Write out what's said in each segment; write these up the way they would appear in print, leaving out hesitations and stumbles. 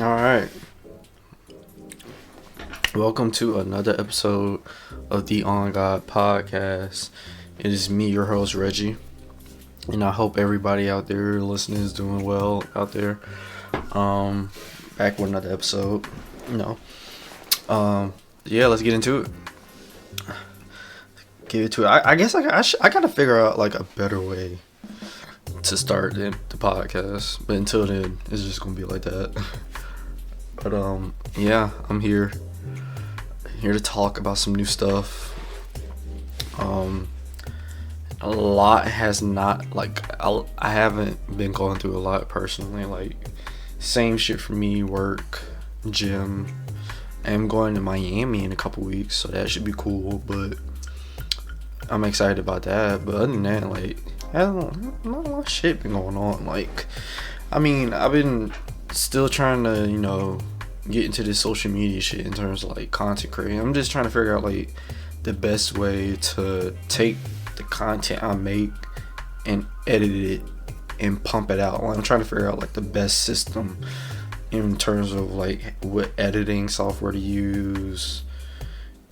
All right. Welcome to another episode of the On God podcast. It is me, your host, Reggie. And I hope everybody out there listening is doing well out there. Back with another episode. Yeah, let's get into it. Get into it. I guess I gotta figure out like a better way to start the podcast. But until then, it's just gonna be like that. But yeah, I'm here to talk about some new stuff. A lot has not I haven't been going through a lot personally. Like same shit for me, work, gym. I'm going to Miami in a couple weeks, so that should be cool. But I'm excited about that. But other than that, like, not a lot of shit been going on. Like, I mean, I've been still trying to, get into this social media shit in terms of like content creating. I'm just trying to figure out like the best way to take the content I make and edit it and pump it out. Like, I'm trying to figure out like the best system in terms of like what editing software to use,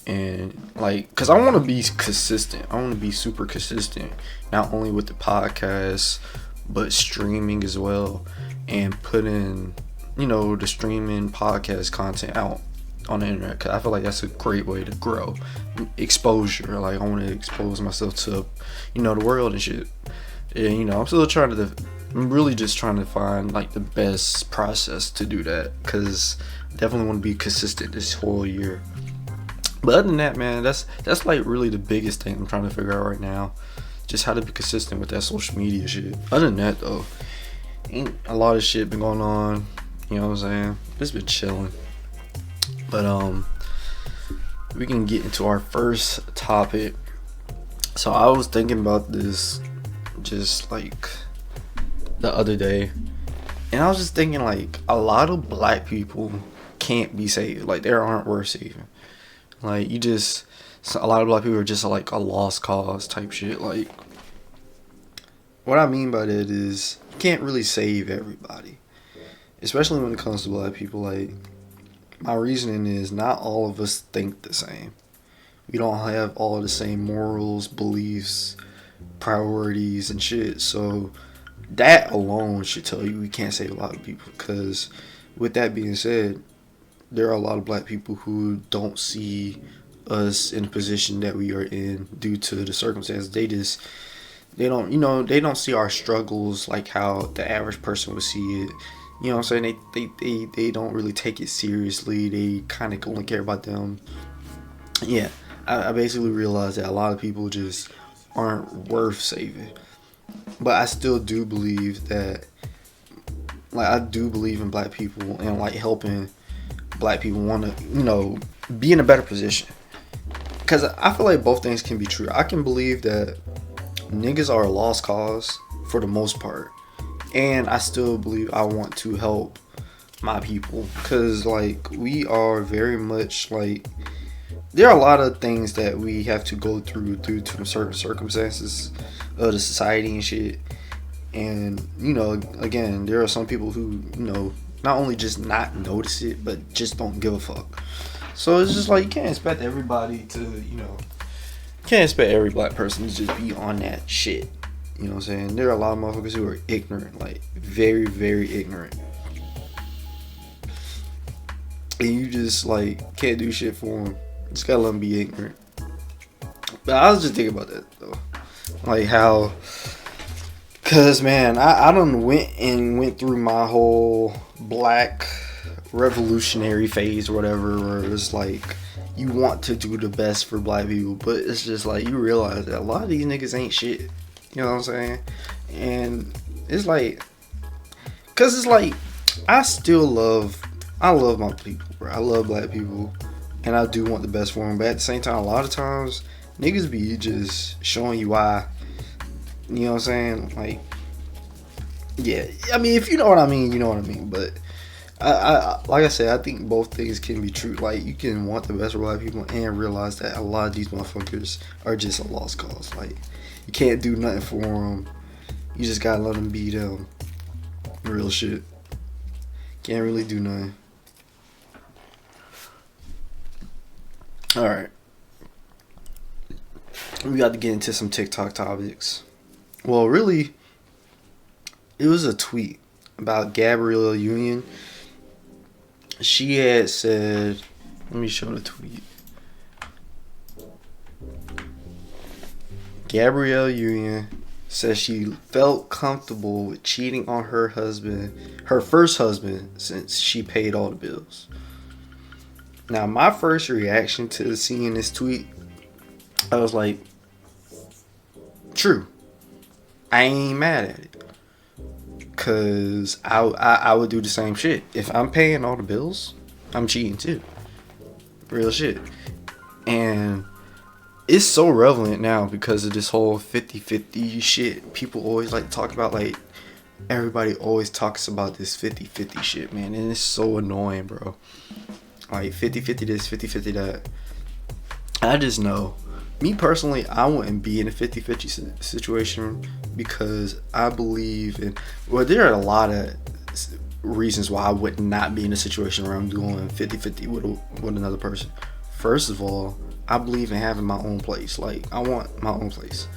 and like, cause I want to be consistent. I want to be super consistent, not only with the podcast but streaming as well, and putting the streaming podcast content out on the internet, cause I feel like that's a great way to grow exposure. Like, I want to expose myself to the world and shit. And I'm really just trying to find like the best process to do that, cause I definitely want to be consistent this whole year. But other than that, man, that's like really the biggest thing I'm trying to figure out right now, just how to be consistent with that social media shit. Other than that though, ain't a lot of shit been going on. You know what I'm saying? Just been chilling. But we can get into our first topic. So I was thinking about this just like the other day, and I was just thinking like a lot of black people can't be saved. Like, they aren't worth saving. Like, a lot of black people are just like a lost cause type shit. Like, what I mean by that is you can't really save everybody, especially when it comes to black people. Like, my reasoning is not all of us think the same. We don't have all the same morals, beliefs, priorities, and shit. So that alone should tell you we can't save a lot of people. Because with that being said, there are a lot of black people who don't see us in the position that we are in due to the circumstances. They don't see our struggles like how the average person would see it. You know what I'm saying? They don't really take it seriously. They kind of only care about them. Yeah, I basically realized that a lot of people just aren't worth saving. But I still do believe that, like, I do believe in black people and like helping black people want to, be in a better position. Because I feel like both things can be true. I can believe that niggas are a lost cause for the most part, and I still believe I want to help my people, because like we are very much like, there are a lot of things that we have to go through due to certain circumstances of the society and shit. And again, there are some people who not only just not notice it, but just don't give a fuck. So it's just like, you can't expect everybody to can't expect every black person to just be on that shit. You know what I'm saying? There are a lot of motherfuckers who are ignorant, like very, very ignorant. And you just like can't do shit for them. Just gotta let them be ignorant. But I was just thinking about that though. Like how, cause man, I done went through my whole black revolutionary phase or whatever, where it's like you want to do the best for black people, but it's just like you realize that a lot of these niggas ain't shit. You know what I'm saying? And it's like, cause it's like, I love my people, bro. I love black people, and I do want the best for them. But at the same time, a lot of times, niggas be just showing you why. You know what I'm saying? Like, yeah. I mean, if you know what I mean, you know what I mean. But I like I said, I think both things can be true. Like, you can want the best for black people and realize that a lot of these motherfuckers are just a lost cause. Like, you can't do nothing for them. You just gotta let them be them. Real shit. Can't really do nothing. Alright. We got to get into some TikTok topics. Well, really, it was a tweet about Gabrielle Union. She had said, let me show the tweet. Gabrielle Union says she felt comfortable with cheating on her husband, her first husband, since she paid all the bills. Now, my first reaction to seeing this tweet, I was like, true. I ain't mad at it. Because I would do the same shit. If I'm paying all the bills, I'm cheating too. Real shit. And it's so relevant now because of this whole 50-50 shit. People always like to talk about, like, everybody always talks about this 50-50 shit, man. And it's so annoying, bro. Like, 50-50 this, 50-50 that. I just know. Me personally, I wouldn't be in a 50-50 situation because I believe in... Well, there are a lot of reasons why I would not be in a situation where I'm doing 50-50 with another person. First of all, I believe in having my own place. Like, I want my own place.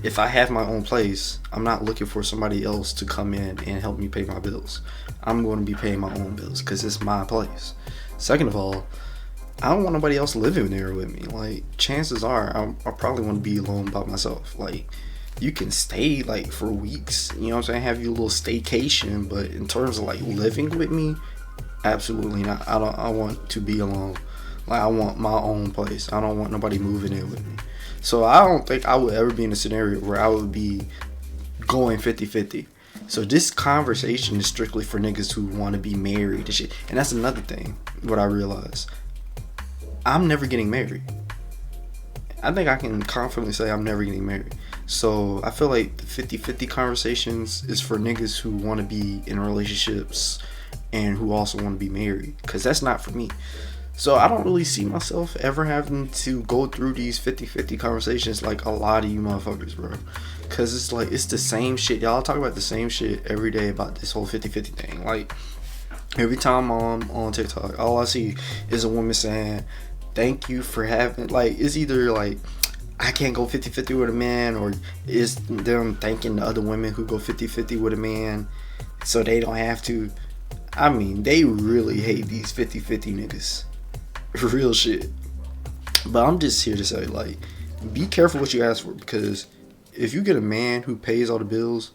If I have my own place, I'm not looking for somebody else to come in and help me pay my bills. I'm going to be paying my own bills because it's my place. Second of all, I don't want nobody else living there with me. Like, chances are I probably want to be alone by myself. Like, you can stay, like, for weeks, you know what I'm saying, have your little staycation, but in terms of, like, living with me, absolutely not. I want to be alone. Like, I want my own place. I don't want nobody moving in with me. So I don't think I would ever be in a scenario where I would be going 50-50. So this conversation is strictly for niggas who want to be married and shit. And that's another thing, what I realized. I'm never getting married. I think I can confidently say I'm never getting married. So I feel like the 50-50 conversations is for niggas who want to be in relationships and who also want to be married. Because that's not for me. So I don't really see myself ever having to go through these 50-50 conversations like a lot of you motherfuckers, bro. Because it's like, it's the same shit. Y'all talk about the same shit every day about this whole 50-50 thing. Like, every time I'm on TikTok, all I see is a woman saying, thank you for having, like, it's either like, I can't go 50-50 with a man, or is them thanking the other women who go 50-50 with a man so they don't have to. I mean, they really hate these 50-50 niggas. Real shit. But I'm just here to say, like, be careful what you ask for, because if you get a man who pays all the bills,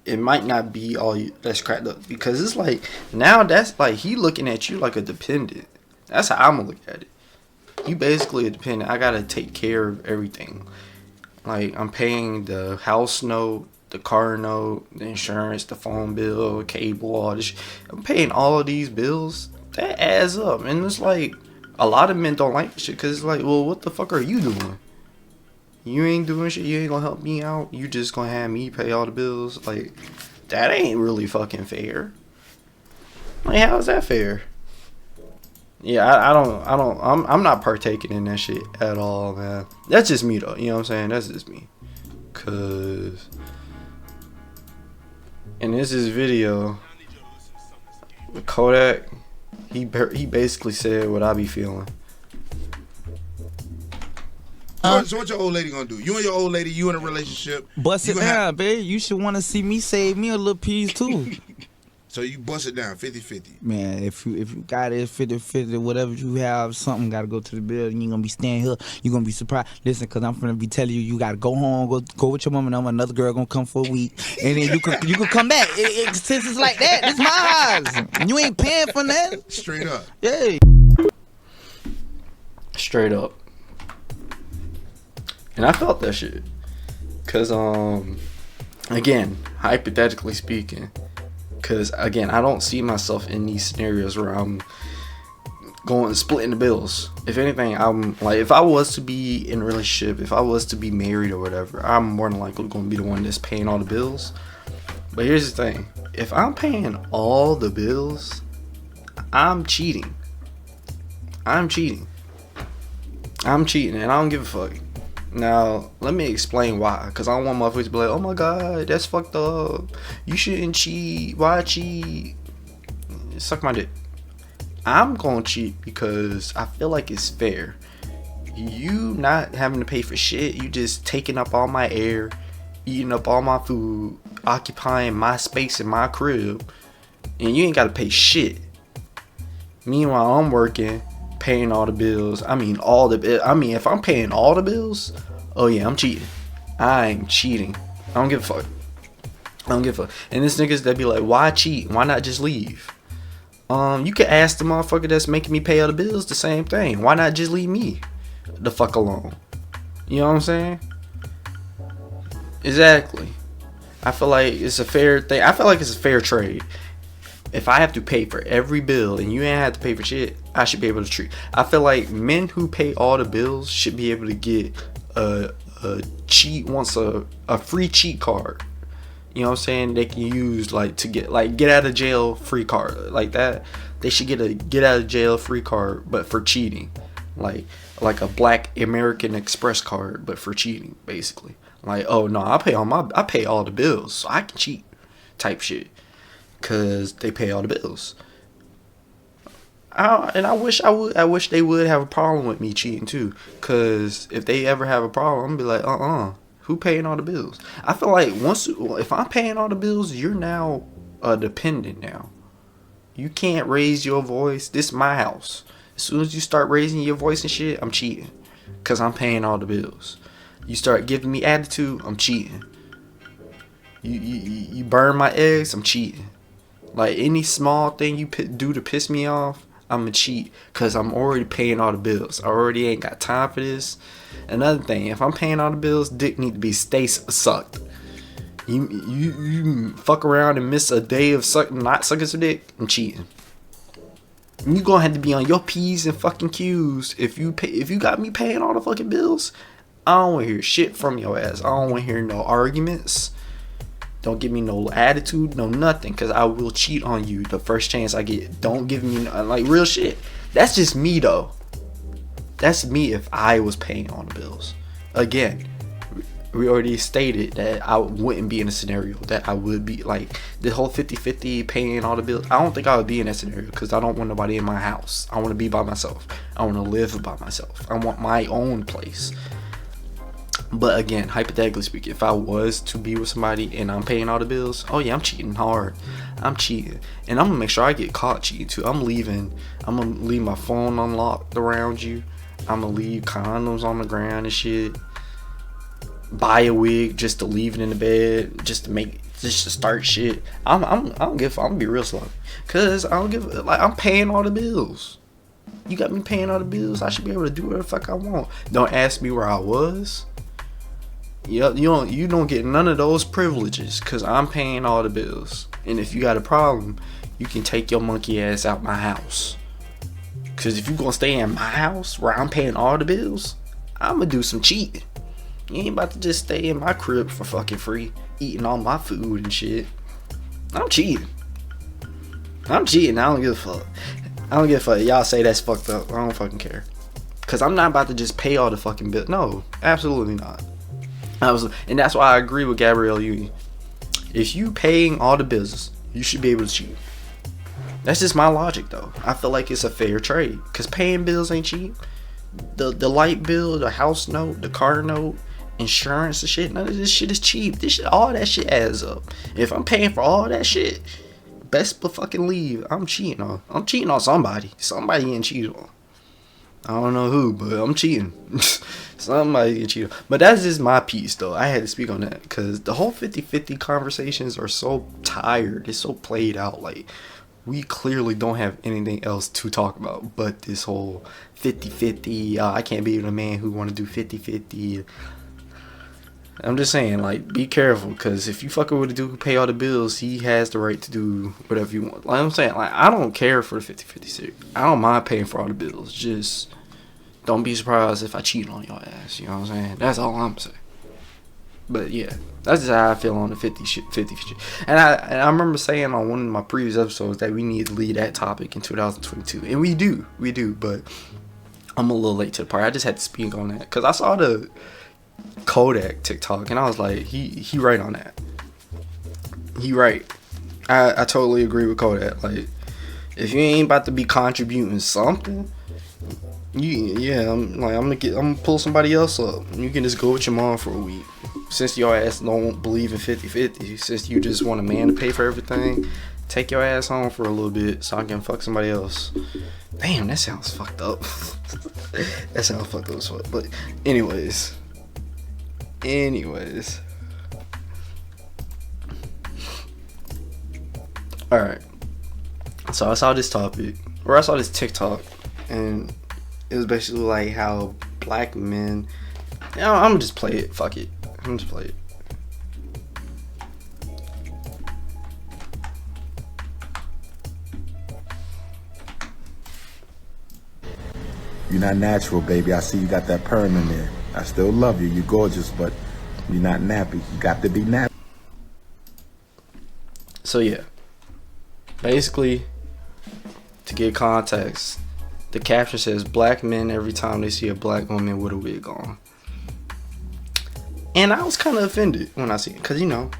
it might not be all that's cracked up. Because it's like, now that's like, he looking at you like a dependent. That's how I'm gonna look at it. You basically a dependent. I gotta take care of everything. Like, I'm paying the house note, the car note, the insurance, the phone bill, cable, all this shit. I'm paying all of these bills. That adds up. And it's like, a lot of men don't like this shit because it's like, well, what the fuck are you doing? You ain't doing shit. You ain't gonna help me out. You just gonna have me pay all the bills. Like, that ain't really fucking fair. Like, how is that fair? Yeah, I'm not partaking in that shit at all, man. That's just me, though. You know what I'm saying? That's just me. Cause, and this is video with Kodak. He basically said what I be feeling. So what your old lady gonna do? You and your old lady, you in a relationship. Bust it down, babe. You should want to see me save me a little piece too. So you bust it down, 50-50. Man, if you got it 50-50, whatever you have, something got to go to the building. You ain't gonna be standing here. You gonna be surprised. Listen, cause I'm gonna be telling you, you gotta go home, go with your mama. And another girl gonna come for a week, and then you can come back. Since it's like that, it's my house. You ain't paying for nothing. Straight up. Yeah. Straight up. And I felt that shit. Cause again, hypothetically speaking. Because, again, I don't see myself in these scenarios where I'm going splitting the bills. If anything, I'm like, if I was to be in a relationship, if I was to be married or whatever, I'm more than likely going to be the one that's paying all the bills. But here's the thing. If I'm paying all the bills, I'm cheating. I'm cheating, and I don't give a fuck. Now, let me explain why. Because I don't want motherfuckers to be like, oh my god, that's fucked up. You shouldn't cheat. Why cheat? suck my dick. I'm gonna cheat because I feel like it's fair. You not having to pay for shit, you just taking up all my air, eating up all my food, occupying my space in my crib, and you ain't gotta pay shit. Meanwhile, I'm working, paying all the bills. I mean, if I'm paying all the bills, oh yeah, I'm cheating. I'm cheating. I don't give a fuck. And this niggas that be like, why cheat? Why not just leave? You could ask the motherfucker that's making me pay all the bills the same thing. Why not just leave me the fuck alone? You know what I'm saying? Exactly. I feel like it's a fair thing. I feel like it's a fair trade. If I have to pay for every bill and you ain't have to pay for shit, I should be able to treat. I feel like men who pay all the bills should be able to get a free cheat card. You know what I'm saying? They can use like to get out of jail free card like that. They should get a get out of jail free card, but for cheating, like a Black American Express card, but for cheating, basically. Like, oh no, I pay all the bills, so I can cheat, type shit, cause they pay all the bills. I wish they would have a problem with me cheating too, cause if they ever have a problem, I'm gonna be like, who paying all the bills? I feel like if I'm paying all the bills, you're now a dependent now. You can't raise your voice. This is my house. As soon as you start raising your voice and shit, I'm cheating. Because I'm paying all the bills. You start giving me attitude, I'm cheating. You burn my eggs, I'm cheating. Like any small thing you do to piss me off, I'm a cheat. Because I'm already paying all the bills. I already ain't got time for this. Another thing, if I'm paying all the bills, dick need to be stay sucked. You fuck around and miss a day of not sucking some dick, I'm cheating. You gonna have to be on your P's and fucking Q's if you got me paying all the fucking bills. I don't want to hear shit from your ass. I don't want to hear no arguments. Don't give me no attitude, no nothing, because I will cheat on you the first chance I get. Don't give me like real shit. That's just me though. That's me if I was paying all the bills. Again, we already stated that I wouldn't be in a scenario that I would be like the whole 50-50 paying all the bills. I don't think I would be in that scenario because I don't want nobody in my house. I want to be by myself. I want to live by myself. I want my own place. But again, hypothetically speaking, if I was to be with somebody and I'm paying all the bills, oh yeah, I'm cheating hard. I'm cheating. And I'm going to make sure I get caught cheating too. I'm going to leave my phone unlocked around you. I'm going to leave condoms on the ground and shit. Buy a wig just to leave it in the bed, just to start shit. I don't give. I'm gonna be real slow, cause I don't give. Like I'm paying all the bills. You got me paying all the bills. I should be able to do whatever the fuck I want. Don't ask me where I was. You don't get none of those privileges, cause I'm paying all the bills. And if you got a problem, you can take your monkey ass out my house. Cause if you gonna stay in my house where I'm paying all the bills, I'm gonna do some cheating. You ain't about to just stay in my crib for fucking free, eating all my food and shit. I'm cheating. I don't give a fuck. I don't give a fuck. Y'all say that's fucked up. I don't fucking care. Cause I'm not about to just pay all the fucking bills. No, absolutely not. And that's why I agree with Gabrielle Union. If you paying all the bills, you should be able to cheat. That's just my logic though. I feel like it's a fair trade. Cause paying bills ain't cheap. The light bill, the house note, the car note, insurance and shit, none of this shit is cheap. All that shit adds up. If I'm paying for all that shit, best but fucking leave. I'm cheating on somebody. Somebody getting cheated on. I don't know who, but I'm cheating. Somebody getting cheated on. But that's just my piece though. I had to speak on that because the whole 50-50 conversations are so tired. It's so played out. Like we clearly don't have anything else to talk about but this whole 50-50. I can't be with a man who want to do 50-50. I'm just saying, like, be careful, because if you fucking with a dude who pay all the bills, he has the right to do whatever you want. Like I'm saying, like, I don't care for the 50-50 shit. I don't mind paying for all the bills. Just don't be surprised if I cheat on your ass. You know what I'm saying? That's all I'm saying. But yeah, that's just how I feel on the 50 shit. And I remember saying on one of my previous episodes that we need to lead that topic in 2022, and we do. But I'm a little late to the party. I just had to speak on that because I saw the Kodak TikTok and I was like, he right on that. He right. I totally agree with Kodak. Like, If you ain't about to be contributing something, I'm gonna pull somebody else up. You can just go with your mom for a week. Since your ass don't believe in 50-50, since you just want a man to pay for everything, take your ass home for a little bit so I can fuck somebody else. Damn, that sounds fucked up. That sounds fucked up as fuck. But anyways. Alright. So I saw this topic, or I saw this TikTok, and it was basically like how black men. I'm gonna just play it. Fuck it. I'm gonna just play it. You're not natural, baby. I see you got that perm in there. I still love you. You're gorgeous, but you're not nappy. You got to be nappy. So yeah, basically, to get context, the caption says black men every time they see a black woman with a wig on. And I was kind of offended when I see it, because, you know,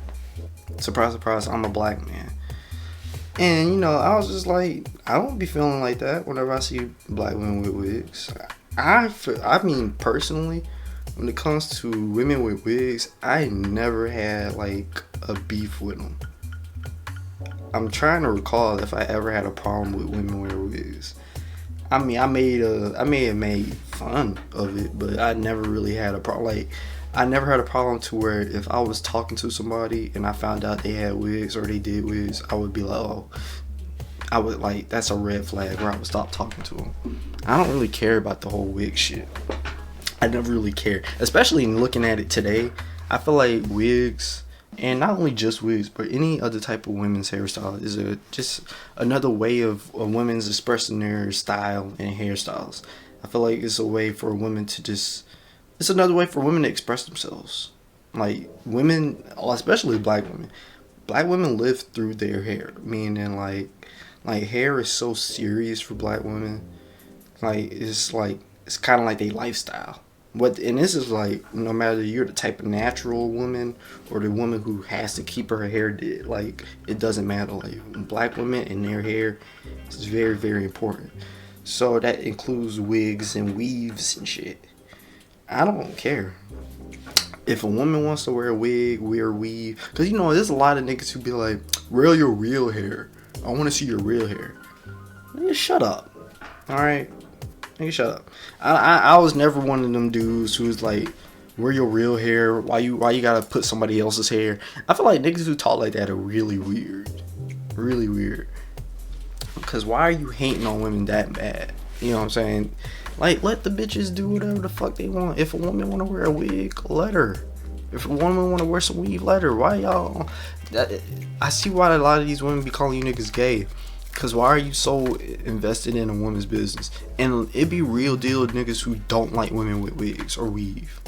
surprise, surprise, I'm a black man. And, you know, I was just like, I don't be feeling like that whenever I see black women with wigs. I mean, personally, when it comes to women with wigs, I never had, like, a beef with them. I'm trying to recall if I ever had a problem with women wearing wigs. I mean, I may have made fun of it, but I never really had a problem. Like, I never had a problem to where if I was talking to somebody and I found out they had wigs or they did wigs, I would be like, oh, I would like, that's a red flag where I would stop talking to them. I don't really care about the whole wig shit. I never really care, especially in looking at it today. I feel like wigs, and not only just wigs, but any other type of women's hairstyle is just another way of women's expressing their style and hairstyles. I feel like it's a way for women to just, it's another way for women to express themselves. Like, women, especially black women live through their hair, meaning like hair is so serious for black women. It's kind of like their lifestyle. And this is like, no matter you're the type of natural woman or the woman who has to keep her hair did, like, it doesn't matter. Like, black women and their hair is very, very important. So that includes wigs and weaves and shit. I don't care. If a woman wants to wear a wig, wear a weave. Because, you know, there's a lot of niggas who be like, wear your real hair. I want to see your real hair. Nigga, shut up. Alright? Nigga, shut up. I was never one of them dudes who was like, wear your real hair. Why you gotta put somebody else's hair? I feel like niggas who talk like that are really weird. Really weird. Because why are you hating on women that bad? You know what I'm saying? Like, let the bitches do whatever the fuck they want. If a woman want to wear a wig, let her. If a woman want to wear some weave, let her. Why y'all? I see why a lot of these women be calling you niggas gay. Because why are you so invested in a woman's business? And it be real deal niggas who don't like women with wigs or weave.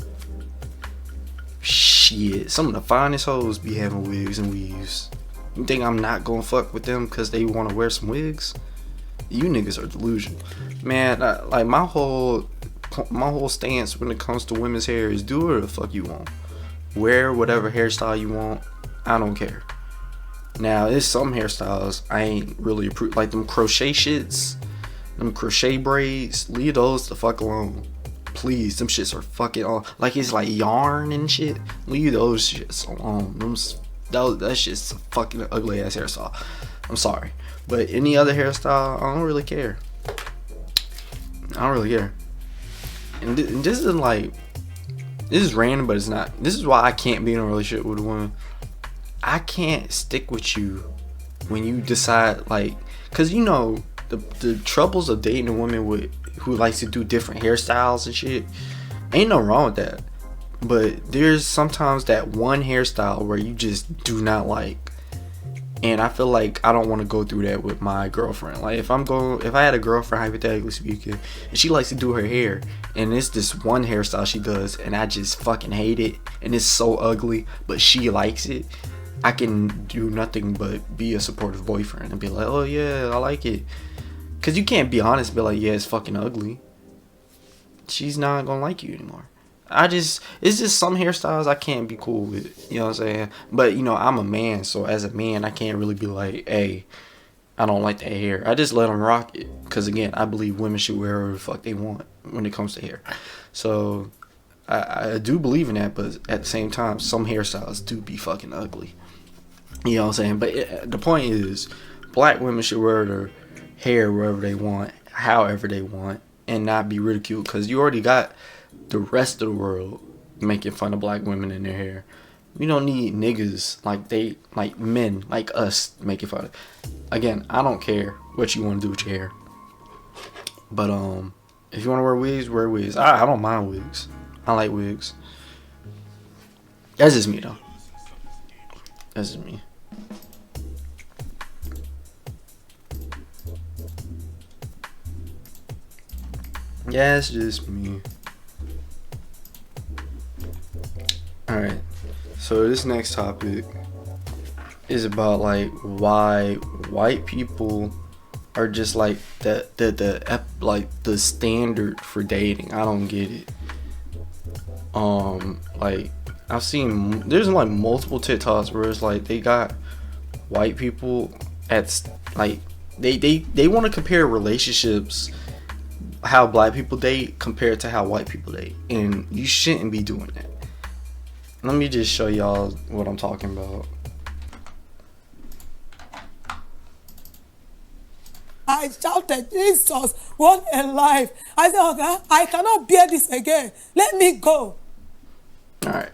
Shit, some of the finest hoes be having wigs and weaves. You think I'm not gonna fuck with them because they want to wear some wigs? You niggas are delusional. Man, like, my whole stance when it comes to women's hair is do whatever the fuck you want. Wear whatever hairstyle you want. I don't care. Now, there's some hairstyles I ain't really approve, like them crochet shits, them crochet braids. Leave those the fuck alone, please. Them shits are fucking all like it's like yarn and shit. Leave those shits alone. That shit's a fucking ugly ass hairstyle. I'm sorry, but any other hairstyle, I don't really care. I don't really care. And this is like, this is random, but it's not. This is why I can't be in a relationship with a woman. I can't stick with you when you decide, like, cause you know the troubles of dating a woman who likes to do different hairstyles and shit. Ain't no wrong with that, but there's sometimes that one hairstyle where you just do not like, and I feel like I don't want to go through that with my girlfriend. Like, if I had a girlfriend, hypothetically speaking, and she likes to do her hair, and it's this one hairstyle she does, and I just fucking hate it, and it's so ugly, but she likes it. I can do nothing but be a supportive boyfriend and be like, oh yeah, I like it. Cause you can't be honest and be like, yeah, it's fucking ugly. She's not gonna like you anymore. It's just some hairstyles I can't be cool with. You know what I'm saying? But, you know, I'm a man, so as a man, I can't really be like, hey, I don't like the hair. I just let them rock it. Because, again, I believe women should wear whatever the fuck they want when it comes to hair. So, I do believe in that. But at the same time, some hairstyles do be fucking ugly. You know what I'm saying? But the point is, black women should wear their hair wherever they want, however they want, and not be ridiculed. Because you already got the rest of the world making fun of black women in their hair. We don't need niggas like men like us making fun of it. Again, I don't care what you want to do with your hair. But if you want to wear wigs, wear wigs. I don't mind wigs. I like wigs. That's just me though. That's just me. Yeah, it's just me. Alright. So this next topic is about like why white people are just like the standard for dating. I don't get it. Like I've seen there's like multiple TikToks where it's like they got white people at like they want to compare relationships, how black people date compared to how white people date, and you shouldn't be doing that. Let me just show y'all what I'm talking about. I shouted, Jesus, what a life. I said, okay, I cannot bear this again. Let me go. Alright.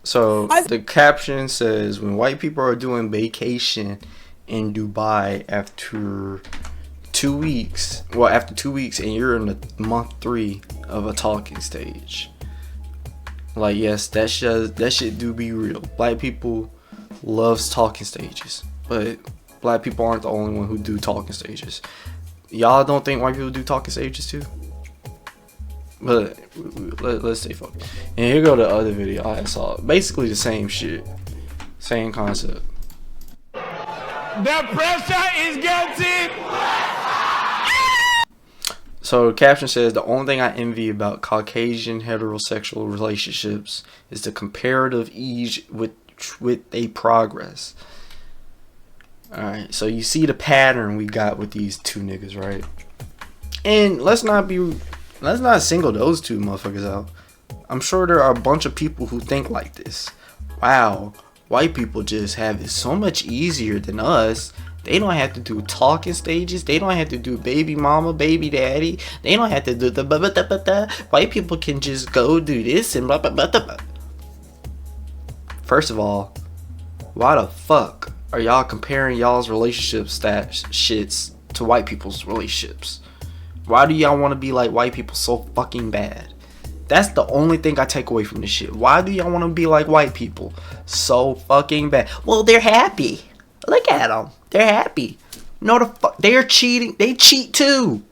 So the caption says, when white people are doing vacation in Dubai after 2 weeks, and you're in the month 3 of a talking stage. Like, yes, that shit do be real. Black people loves talking stages, but black people aren't the only one who do talking stages. Y'all don't think white people do talking stages too? But let's stay focused. And here go the other video I saw. Basically the same shit, same concept. The pressure is getting. So the caption says, the only thing I envy about Caucasian heterosexual relationships is the comparative ease with they progress. Alright, so you see the pattern we got with these two niggas, right? And let's not single those two motherfuckers out. I'm sure there are a bunch of people who think like this. Wow, white people just have it so much easier than us. They don't have to do talking stages. They don't have to do baby mama, baby daddy. They don't have to do the blah, blah, blah, blah, blah. White people can just go do this and blah, blah, blah, blah. First of all, why the fuck are y'all comparing y'all's relationship shits to white people's relationships? Why do y'all want to be like white people so fucking bad? That's the only thing I take away from this shit. Why do y'all want to be like white people so fucking bad? Well, they're happy. Look at them. They're happy. No, the fuck. They're cheating. They cheat too.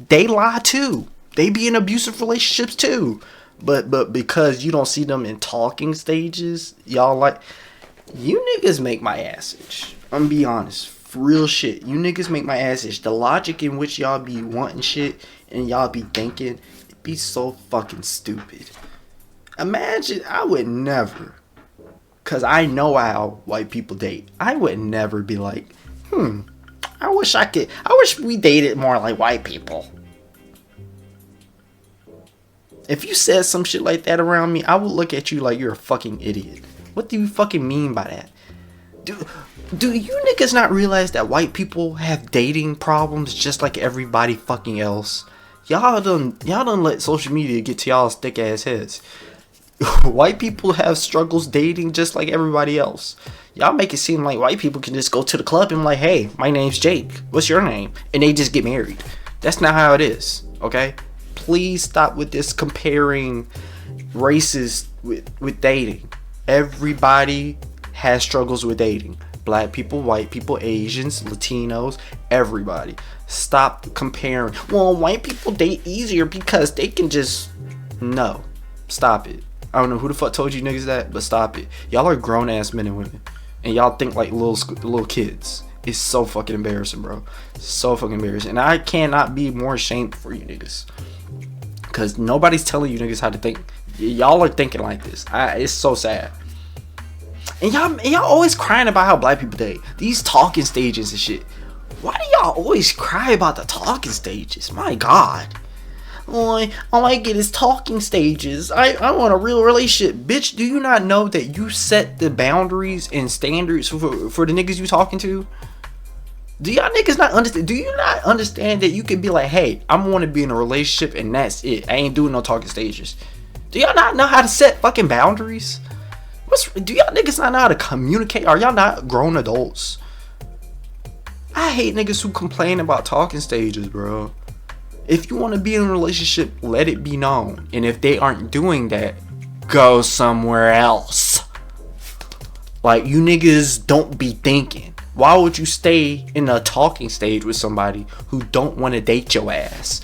They lie too. They be in abusive relationships too. But because you don't see them in talking stages, y'all like, you niggas make my ass itch. I'm gonna be honest. Real shit. You niggas make my ass itch. The logic in which y'all be wanting shit and y'all be thinking, it be so fucking stupid. Imagine, I would never, cause I know how white people date. I would never be like, I wish we dated more like white people. If you said some shit like that around me, I would look at you like you're a fucking idiot. What do you fucking mean by that? Do you niggas not realize that white people have dating problems just like everybody fucking else? Y'all done let social media get to y'all's thick ass heads. White people have struggles dating just like everybody else. Y'all make it seem like white people can just go to the club and be like, hey, my name's Jake. What's your name? And they just get married. That's not how it is, okay? Please stop with this comparing races with dating. Everybody has struggles with dating. Black people, white people, Asians, Latinos, everybody. Stop comparing. Well, white people date easier because they can just... No. Stop it. I don't know who the fuck told you niggas that, but stop it. Y'all are grown ass men and women, and y'all think like little kids. It's so fucking embarrassing, bro. So fucking embarrassing. And I cannot be more ashamed for you niggas, cause nobody's telling you niggas how to think. Y'all are thinking like this. It's so sad. And y'all always crying about how black people date. These talking stages and shit. Why do y'all always cry about the talking stages? My God. All I get is talking stages. I want a real relationship. Bitch, do you not know that you set the boundaries and standards for the niggas you talking to? Do y'all niggas not understand? Do you not understand that you can be like, hey, I'm want to be in a relationship and that's it. I ain't doing no talking stages. Do y'all not know how to set fucking boundaries? Do y'all niggas not know how to communicate? Are y'all not grown adults? I hate niggas who complain about talking stages, bro. If you want to be in a relationship, let it be known. And if they aren't doing that, go somewhere else. Like, you niggas don't be thinking. Why would you stay in a talking stage with somebody who don't want to date your ass?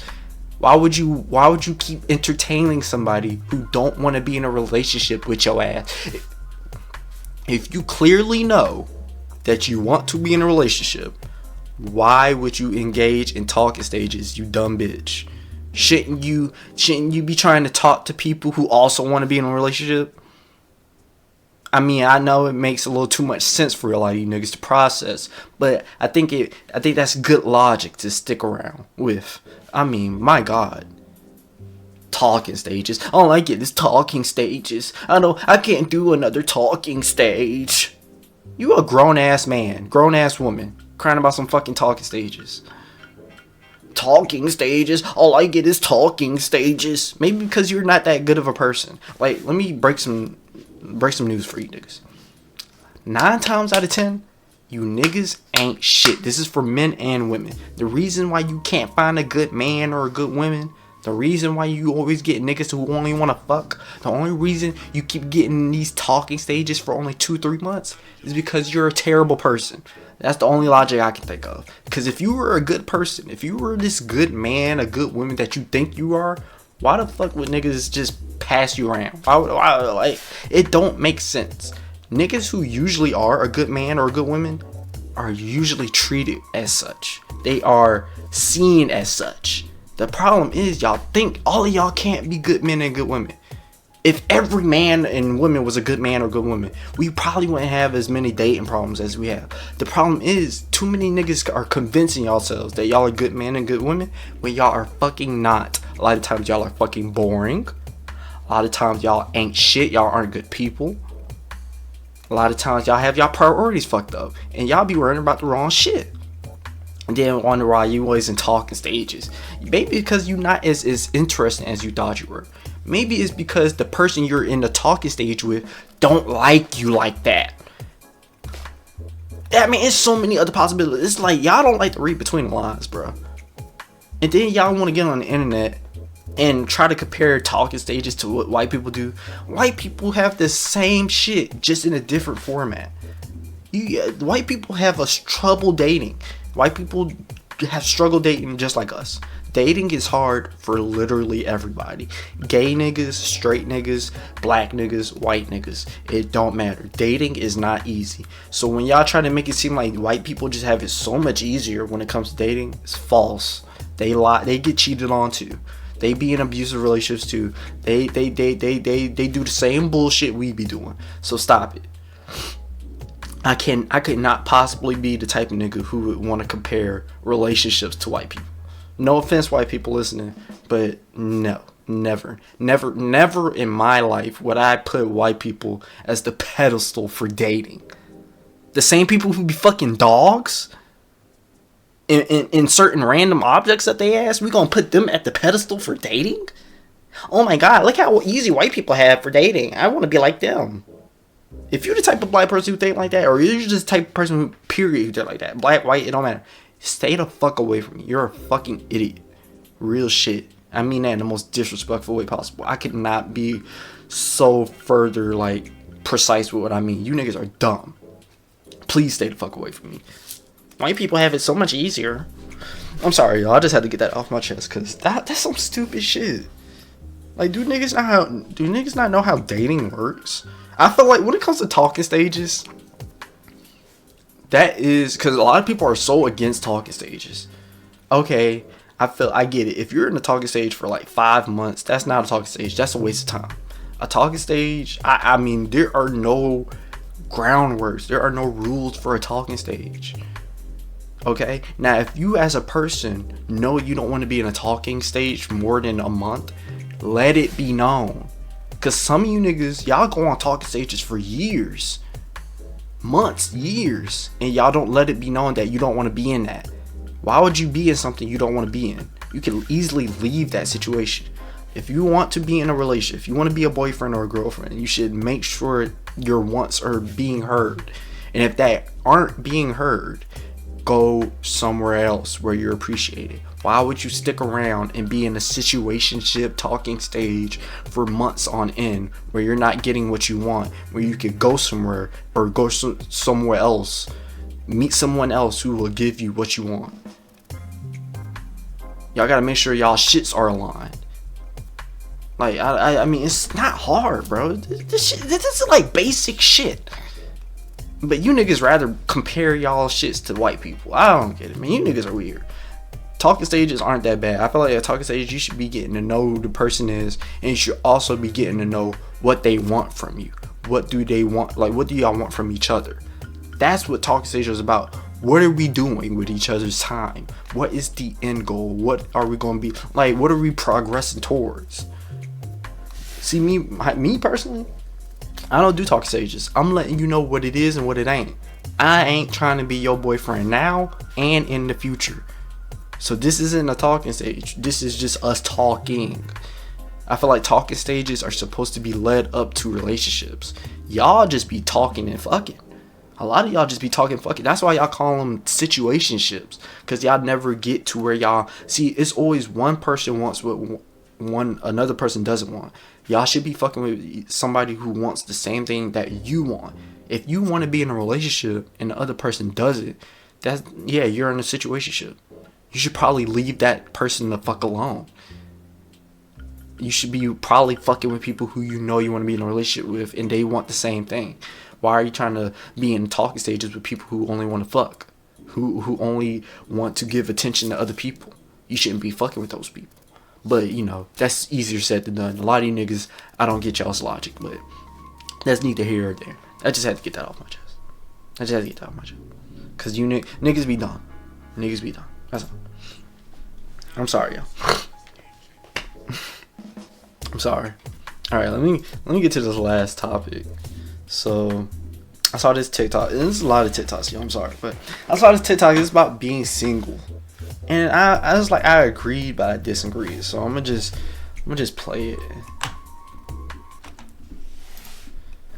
Why would you keep entertaining somebody who don't want to be in a relationship with your ass? If you clearly know that you want to be in a relationship, why would you engage in talking stages, you dumb bitch? Shouldn't you be trying to talk to people who also want to be in a relationship? I mean, I know it makes a little too much sense for a lot of you niggas to process, but I think that's good logic to stick around with. I mean, my God. Talking stages. All I get is talking stages. I can't do another talking stage. You a grown ass man, grown ass woman, crying about some fucking talking stages. Talking stages. All I get is talking stages. Maybe because you're not that good of a person. Like, let me break some news for you niggas. 9 times out of 10, you niggas ain't shit. This is for men and women. The reason why you can't find a good man or a good woman, the reason why you always get niggas who only want to fuck, the only reason you keep getting these talking stages for only 2-3 months is because you're a terrible person. That's the only logic I can think of. Because if you were a good person, if you were this good man, a good woman that you think you are, why the fuck would niggas just pass you around? Why, like, it don't make sense. Niggas who usually are a good man or a good woman are usually treated as such. They are seen as such. The problem is y'all think all of y'all can't be good men and good women. If every man and woman was a good man or good woman, we probably wouldn't have as many dating problems as we have. The problem is too many niggas are convincing yourselves that y'all are good men and good women when y'all are fucking not. A lot of times y'all are fucking boring. A lot of times y'all ain't shit. Y'all aren't good people. A lot of times y'all have y'all priorities fucked up and y'all be worrying about the wrong shit. And then wonder why you always in talking stages. Maybe because you're not as interesting as you thought you were. Maybe it's because the person you're in the talking stage with don't like you like that. I mean, it's so many other possibilities. It's like y'all don't like to read between the lines, bro. And then y'all want to get on the internet and try to compare talking stages to what white people do. White people have the same shit, just in a different format. White people have trouble dating. White people have struggled dating just like us. Dating is hard for literally everybody. Gay niggas, straight niggas, black niggas, white niggas. It don't matter. Dating is not easy. So when y'all try to make it seem like white people just have it so much easier when it comes to dating, it's false. They lie. They get cheated on too. They be in abusive relationships too. They do the same bullshit we be doing. So stop it. I could not possibly be the type of nigga who would want to compare relationships to white people. No offense, white people listening, but no, never in my life would I put white people as the pedestal for dating. The same people who be fucking dogs in certain random objects that they ask, we gonna put them at the pedestal for dating? Oh my God, look how easy white people have for dating. I want to be like them. If you're the type of black person who think like that, or you're just the type of person who, period, who think like that, black, white, it don't matter. Stay the fuck away from me. You're a fucking idiot. Real shit. I mean that in the most disrespectful way possible. I could not be so further, like, precise with what I mean. You niggas are dumb. Please stay the fuck away from me. White people have it so much easier. I'm sorry, y'all. I just had to get that off my chest, because that's some stupid shit. Like, do niggas not know how dating works? I feel like when it comes to talking stages, that is because a lot of people are so against talking stages. Okay, I get it. If you're in a talking stage for like 5 months, that's not a talking stage. That's a waste of time. A talking stage, I mean, there are no groundworks. There are no rules for a talking stage. Okay, now if you as a person know you don't want to be in a talking stage for more than a month, let it be known. Cause some of you niggas, y'all go on talking stages for years, months, years, and y'all don't let it be known that you don't want to be in that. Why would you be in something you don't want to be in? You can easily leave that situation. If you want to be in a relationship, if you want to be a boyfriend or a girlfriend, you should make sure your wants are being heard. And if that aren't being heard, go somewhere else where you're appreciated. Why would you stick around and be in a situationship talking stage for months on end where you're not getting what you want, where you could go somewhere or go somewhere else, meet someone else who will give you what you want? Y'all gotta make sure y'all shits are aligned. Like, I mean, it's not hard, bro. This is like basic shit. But you niggas rather compare y'all shits to white people. I don't get it, man. You niggas are weird. Talking stages aren't that bad. I feel like at talking stages, you should be getting to know who the person is, and you should also be getting to know what they want from you. What do they want? Like, what do y'all want from each other? That's what talking stages is about. What are we doing with each other's time? What is the end goal? What are we going to be like? What are we progressing towards? See, me personally, I don't do talk stages. I'm letting you know what it is and what it ain't. I ain't trying to be your boyfriend now and in the future. So this isn't a talking stage. This is just us talking. I feel like talking stages are supposed to be led up to relationships. Y'all just be talking and fucking. A lot of y'all just be talking fucking. That's why y'all call them situationships. Because y'all never get to where y'all... See, it's always one person wants what another person doesn't want. Y'all should be fucking with somebody who wants the same thing that you want. If you want to be in a relationship and the other person doesn't, yeah, you're in a situationship. You should probably leave that person the fuck alone. You should be probably fucking with people who you know you want to be in a relationship with and they want the same thing. Why are you trying to be in talking stages with people who only want to fuck? Who only want to give attention to other people? You shouldn't be fucking with those people. But, you know, that's easier said than done. A lot of you niggas, I don't get y'all's logic, but that's neither here or there. I just had to get that off my chest. Because you niggas be dumb. Niggas be dumb. That's all. I'm sorry, y'all. I'm sorry. Alright, let me get to this last topic. So, I saw this TikTok. And there's a lot of TikToks, y'all. I'm sorry. But I saw this TikTok. It's about being single. And I was like, I agreed, but I disagreed. So I'm gonna just play it. I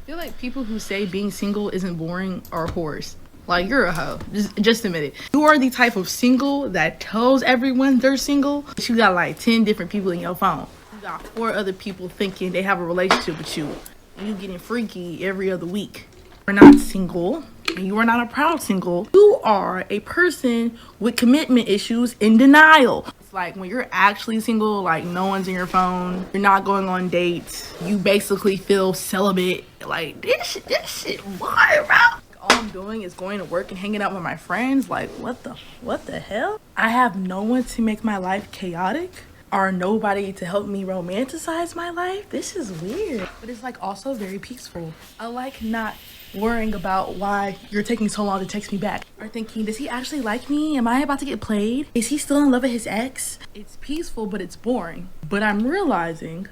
feel like people who say being single isn't boring are whores. Like, you're a hoe. Just admit it. You are the type of single that tells everyone they're single, but you got like 10 different people in your phone. You got 4 other people thinking they have a relationship with you. You getting freaky every other week. You're not single. And you are not a proud single. You are a person with commitment issues in denial. It's like when you're actually single, like no one's in your phone, you're not going on dates, you basically feel celibate. Like this shit boring, bro. All I'm doing is going to work and hanging out with my friends. Like what the hell? I have no one to make my life chaotic or nobody to help me romanticize my life. This is weird, but it's like also very peaceful. I like not worrying about why you're taking so long to text me back or thinking, does he actually like me? Am I about to get played? Is he still in love with his ex? It's peaceful, but it's boring. But I'm realizing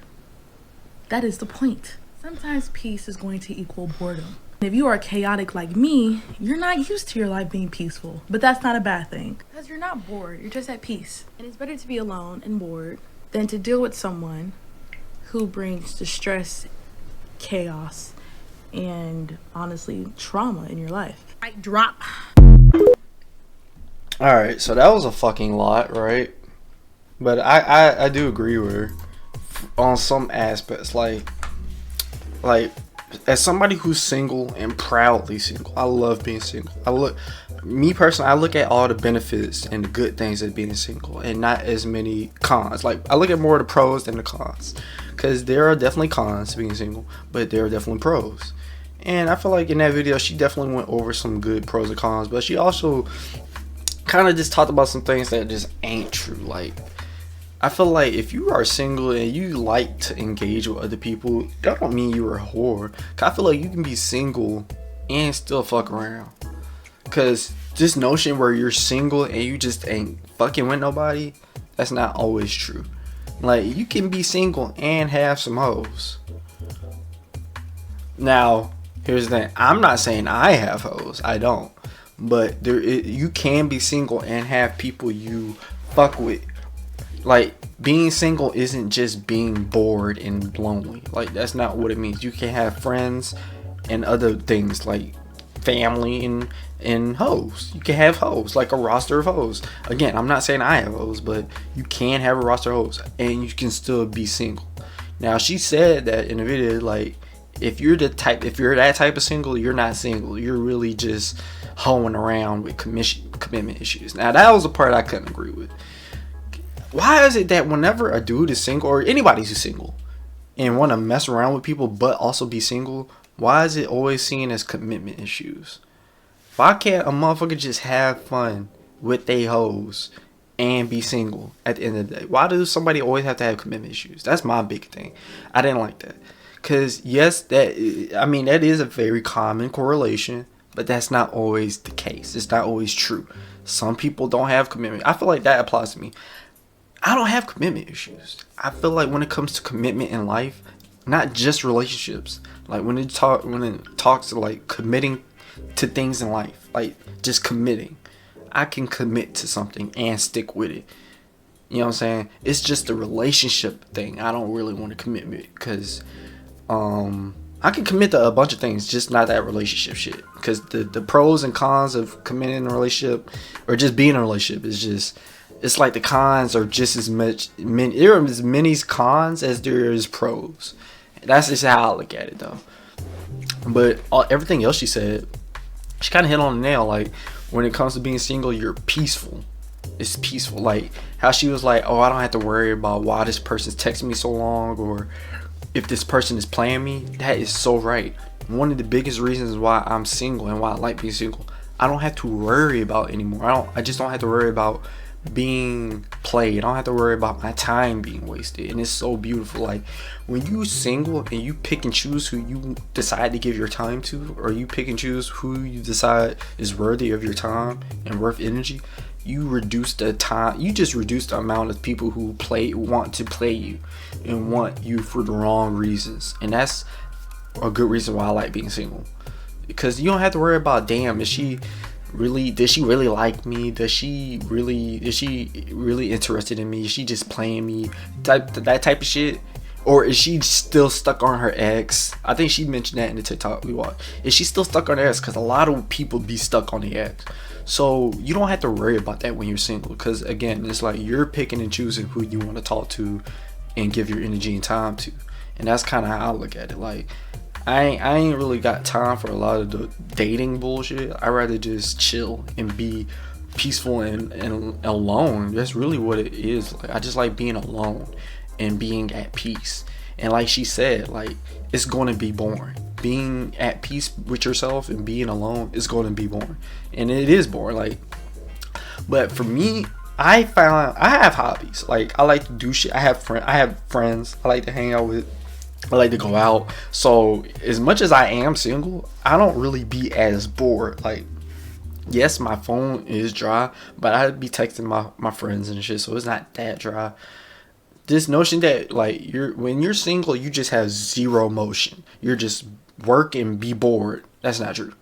that is the point. Sometimes peace is going to equal boredom. If you are chaotic like me, you're not used to your life being peaceful. But that's not a bad thing because you're not bored. You're just at peace. And it's better to be alone and bored than to deal with someone who brings distress, chaos, and honestly trauma in your life. I drop. Alright, so that was a fucking lot, right? But I do agree with her on some aspects. Like as somebody who's single and proudly single, I love being single. I look at all the benefits and the good things of being single and not as many cons. Like I look at more of the pros than the cons, because there are definitely cons to being single, but there are definitely pros. And I feel like in that video she definitely went over some good pros and cons, but she also kind of just talked about some things that just ain't true. Like I feel like if you are single and you like to engage with other people, that don't mean you're a whore. I feel like you can be single and still fuck around. Because this notion where you're single and you just ain't fucking with nobody, that's not always true. Like, you can be single and have some hoes. Now, here's the thing. I'm not saying I have hoes. I don't. But you can be single and have people you fuck with. Like, being single isn't just being bored and lonely. Like, that's not what it means. You can have friends and other things like family and hoes. You can have hoes, like a roster of hoes. Again, I'm not saying I have hoes, but you can have a roster of hoes and you can still be single. Now, she said that in the video, like, if you're that type of single, you're not single. You're really just hoeing around with commitment issues. Now, that was the part I couldn't agree with. Why is it that whenever a dude is single, or anybody who's single, and want to mess around with people but also be single, why is it always seen as commitment issues? Why can't a motherfucker just have fun with they hoes and be single at the end of the day? Why does somebody always have to have commitment issues? That's my big thing. I didn't like that. Because, yes, that is a very common correlation, but that's not always the case. It's not always true. Some people don't have commitment. I feel like that applies to me. I don't have commitment issues. I feel like when it comes to commitment in life, not just relationships, like when it talks to like committing to things in life, like just committing, I can commit to something and stick with it. You know what I'm saying? It's just a relationship thing. I don't really want to commit because I can commit to a bunch of things, just not that relationship shit. Because the pros and cons of committing in a relationship or just being in a relationship is just, it's like the cons are just as there are as many cons as there is pros. That's just how I look at it though. But everything else she said, she kind of hit on the nail. Like, when it comes to being single, you're peaceful. It's peaceful. Like how she was like, oh, I don't have to worry about why this person's texting me so long or if this person is playing me. That is so right. One of the biggest reasons why I'm single and why I like being single, I don't have to worry about anymore. I just don't have to worry about being played. I don't have to worry about my time being wasted. And it's so beautiful. Like, when you single and you pick and choose who you decide to give your time to, or you pick and choose who you decide is worthy of your time and worth energy, you reduce the time. You just reduce the amount of people who want to play you and want you for the wrong reasons. And that's a good reason why I like being single, because you don't have to worry about, damn, did she really like me? Is she really interested in me? Is she just playing me? That type of shit. Or is she still stuck on her ex? I think she mentioned that in the TikTok we watched. Is she still stuck on her ex? Because a lot of people be stuck on the ex. So you don't have to worry about that when you're single. Because again, it's like you're picking and choosing who you want to talk to and give your energy and time to. And that's kind of how I look at it. Like, I ain't really got time for a lot of the dating bullshit. I'd rather just chill and be peaceful and alone. That's really what it is. Like, I just like being alone and being at peace. And like she said, like, it's going to be boring. Being at peace with yourself and being alone is going to be boring. And it is boring. Like, but for me, I have hobbies. Like, I like to do shit. I have friends I like to hang out with. I like to go out. So as much as I am single, I don't really be as bored. Like, yes, my phone is dry, but I'd be texting my friends and shit, so it's not that dry. This notion that, like, when you're single, you just have zero motion. You're just work and be bored. That's not true.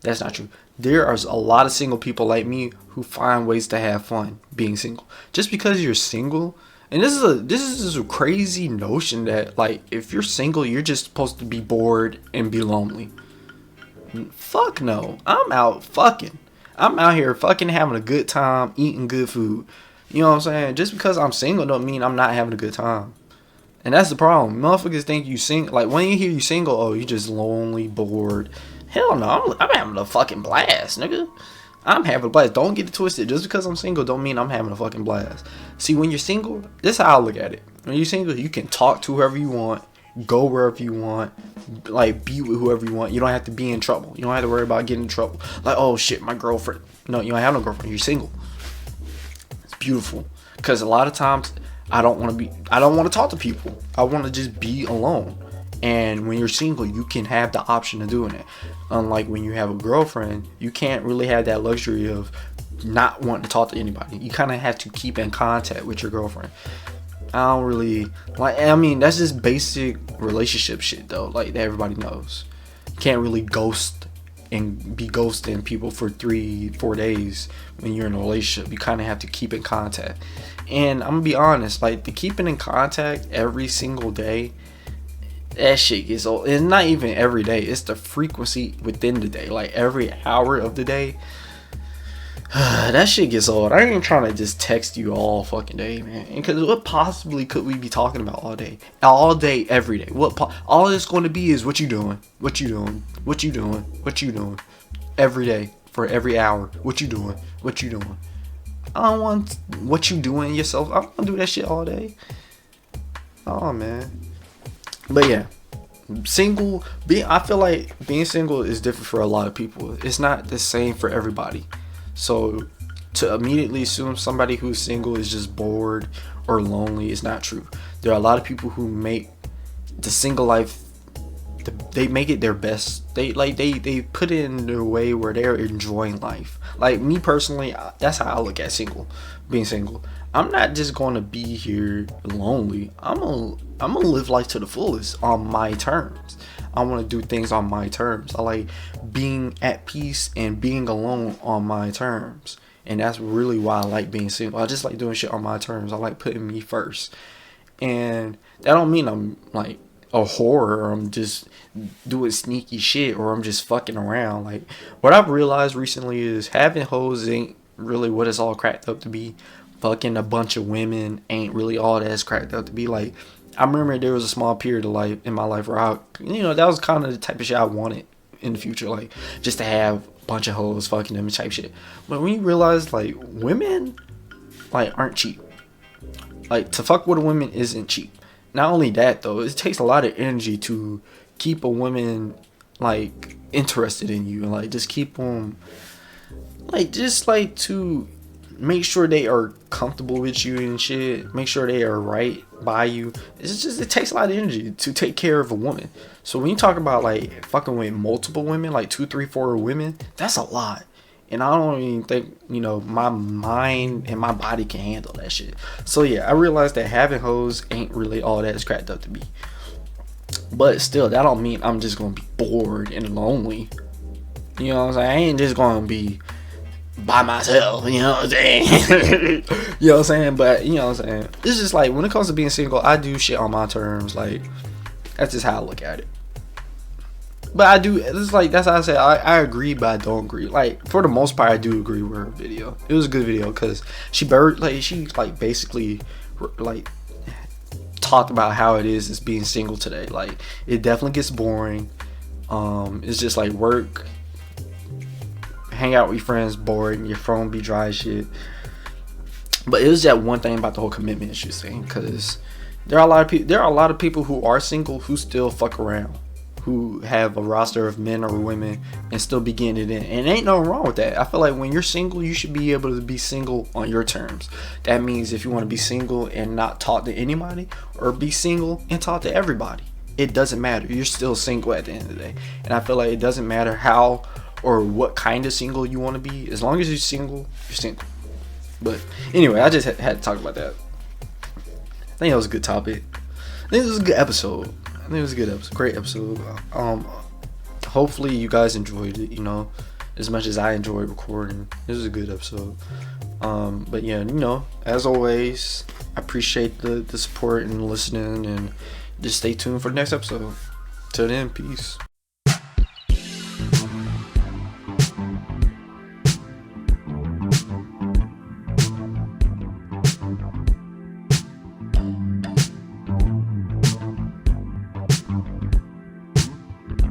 That's not true. There are a lot of single people like me who find ways to have fun being single. Just because you're single, and this is a crazy notion that, like, if you're single, you're just supposed to be bored and be lonely. Fuck no. I'm out fucking. I'm out here fucking having a good time, eating good food. You know what I'm saying? Just because I'm single don't mean I'm not having a good time. And that's the problem. Motherfuckers think you single. Like, when you hear you single, oh, you just lonely, bored. Hell no, I'm having a fucking blast, nigga. I'm having a blast. Don't get it twisted. Just because I'm single don't mean I'm having a fucking blast. See, when you're single, this is how I look at it. When you're single, you can talk to whoever you want, go wherever you want, like, be with whoever you want. You don't have to be in trouble. You don't have to worry about getting in trouble. Like, oh shit, my girlfriend. No, you don't have no girlfriend. You're single. It's beautiful. Because a lot of times I don't want to talk to people. I want to just be alone And when you're single, you can have the option of doing it. Unlike when you have a girlfriend, you can't really have that luxury of not wanting to talk to anybody. You kind of have to keep in contact with your girlfriend. I don't really like, I mean, that's just basic relationship shit though, like that everybody knows. You can't really ghost and be ghosting people for 3-4 days when you're in a relationship. You kind of have to keep in contact. And I'm gonna be honest, like the keeping in contact every single day, that shit gets old. It's not even every day, it's the frequency within the day, like every hour of the day. That shit gets old. I ain't trying to just text you all fucking day, man. Because what possibly could we be talking about all day, every day? All it's going to be is what you doing, what you doing, what you doing, what you doing, every day for every hour. What you doing, what you doing. I don't want what you doing yourself. I don't want to do that shit all day. Oh man. But yeah, I feel like being single is different for a lot of people. It's not the same for everybody. So to immediately assume somebody who's single is just bored or lonely is not true. There are a lot of people who make the single life, they make it their best. They put it in a way where they're enjoying life. Like me personally, that's how I look at being single. I'm not just going to be here lonely. I'm gonna live life to the fullest on my terms. I want to do things on my terms. I like being at peace and being alone on my terms. And that's really why I like being single. I just like doing shit on my terms. I like putting me first. And that don't mean I'm like a whore or I'm just doing sneaky shit or I'm just fucking around. Like what I've realized recently is having hoes ain't really what it's all cracked up to be. Fucking a bunch of women ain't really all that it's cracked up to be. Like I remember there was a small period of life in my life where that was kind of the type of shit I wanted in the future, like just to have a bunch of hoes fucking them and type shit. But when you realize like women like aren't cheap, like to fuck with a woman isn't cheap. Not only that though, it takes a lot of energy to keep a woman like interested in you and like just keep them like just like to make sure they are comfortable with you and shit. Make sure they are right by you. It takes a lot of energy to take care of a woman. So when you talk about like fucking with multiple women, like 2, 3, 4 women, that's a lot. And I don't even think, my mind and my body can handle that shit. So yeah, I realized that having hoes ain't really all that it's cracked up to be. But still, that don't mean I'm just gonna be bored and lonely. You know what I'm saying? I ain't just gonna be by myself, you know what I'm saying? You know what I'm saying? But you know what I'm saying? It's just like when it comes to being single, I do shit on my terms. Like that's just how I look at it. But I do, it's like that's how I say I agree, but I don't agree. Like for the most part, I do agree with her video. It was a good video because she basically like talked about how it is being single today. Like it definitely gets boring. It's just like work, hang out with your friends, boring, your phone be dry as shit. But it was that one thing about the whole commitment issue thing, because there are a lot of people who are single who still fuck around, who have a roster of men or women and still be getting it in, and ain't nothing wrong with that. I feel like when you're single, you should be able to be single on your terms. That means if you want to be single and not talk to anybody, or be single and talk to everybody, it doesn't matter. You're still single at the end of the day. And I feel like it doesn't matter how or what kind of single you want to be. As long as you're single, you're single. But anyway, I just had to talk about that. I think that was a good topic. I think it was a good episode. Great episode. Hopefully you guys enjoyed it, as much as I enjoyed recording. This was a good episode. But yeah, as always, I appreciate the support and listening, and just stay tuned for the next episode. Till then, peace.